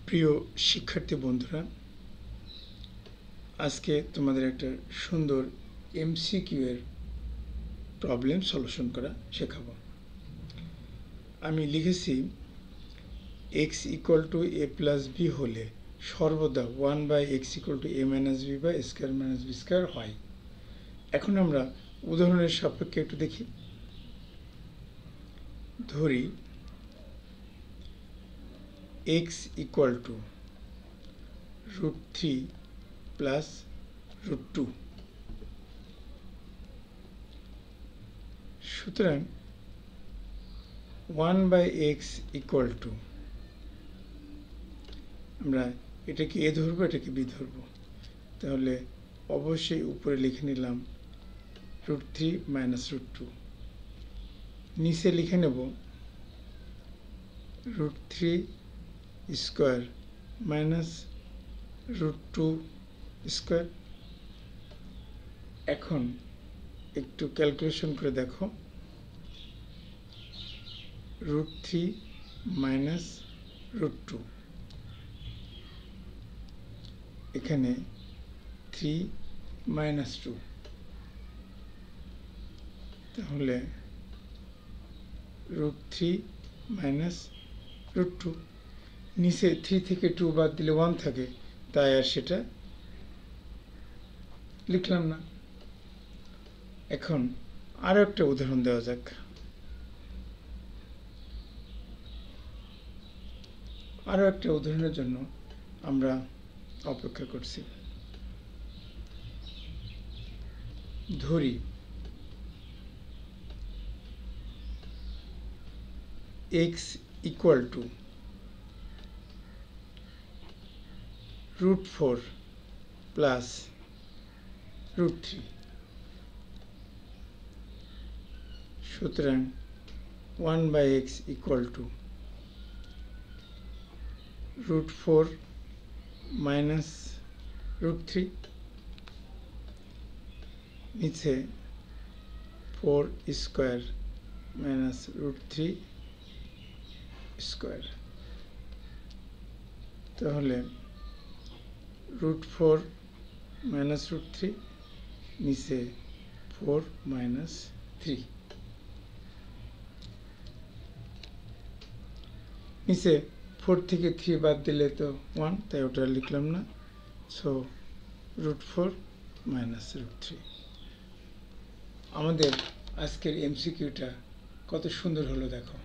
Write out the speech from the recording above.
প্রিয় শিক্ষার্থী বন্ধুরা, আজকে তোমাদের একটা সুন্দর এমসিকিউ এর প্রবলেম সলিউশন করা শেখাবো। আমি লিখেছি x = a + b হলে সর্বদা 1/x = a - b বা a² - b² হয়। এখন আমরা উদাহরণের সাপেক্ষে একটু দেখি। ধরি x = √3 + √2। সুতরাং 1/x = আমরা এটাকে a ধরবো, এটাকে b ধরবো। তাহলে অবশ্যই উপরে লিখে নিলাম √3 - √2। নিচে লিখে নেব √3² - √2²। এখন একটু ক্যালকুলেশন করে দেখো, √3 - √2, এখানে 3 - 2, তাহলে √3 - √2। নিচে 3 থেকে 2 বাদ দিলে 1 থাকে, তাই আর সেটা লিখলাম না। এখন আরো একটা উদাহরণ দেওয়া যাক। আরো একটা উদাহরণের জন্য আমরা অপেক্ষা করছি। ধরি x = √4 + √3। সুতরাং 1/x = √4 - √3। নিচে 4² - √3²। তাহলে √4 - √3, নিচে 4 - 3। নিচে 4 থেকে 3 বাদ দিলে তো 1, তাই ওটা লিখলাম না। সো √4 - √3। আমাদের আজকের এমসিকিউটা কত সুন্দর হলো দেখো।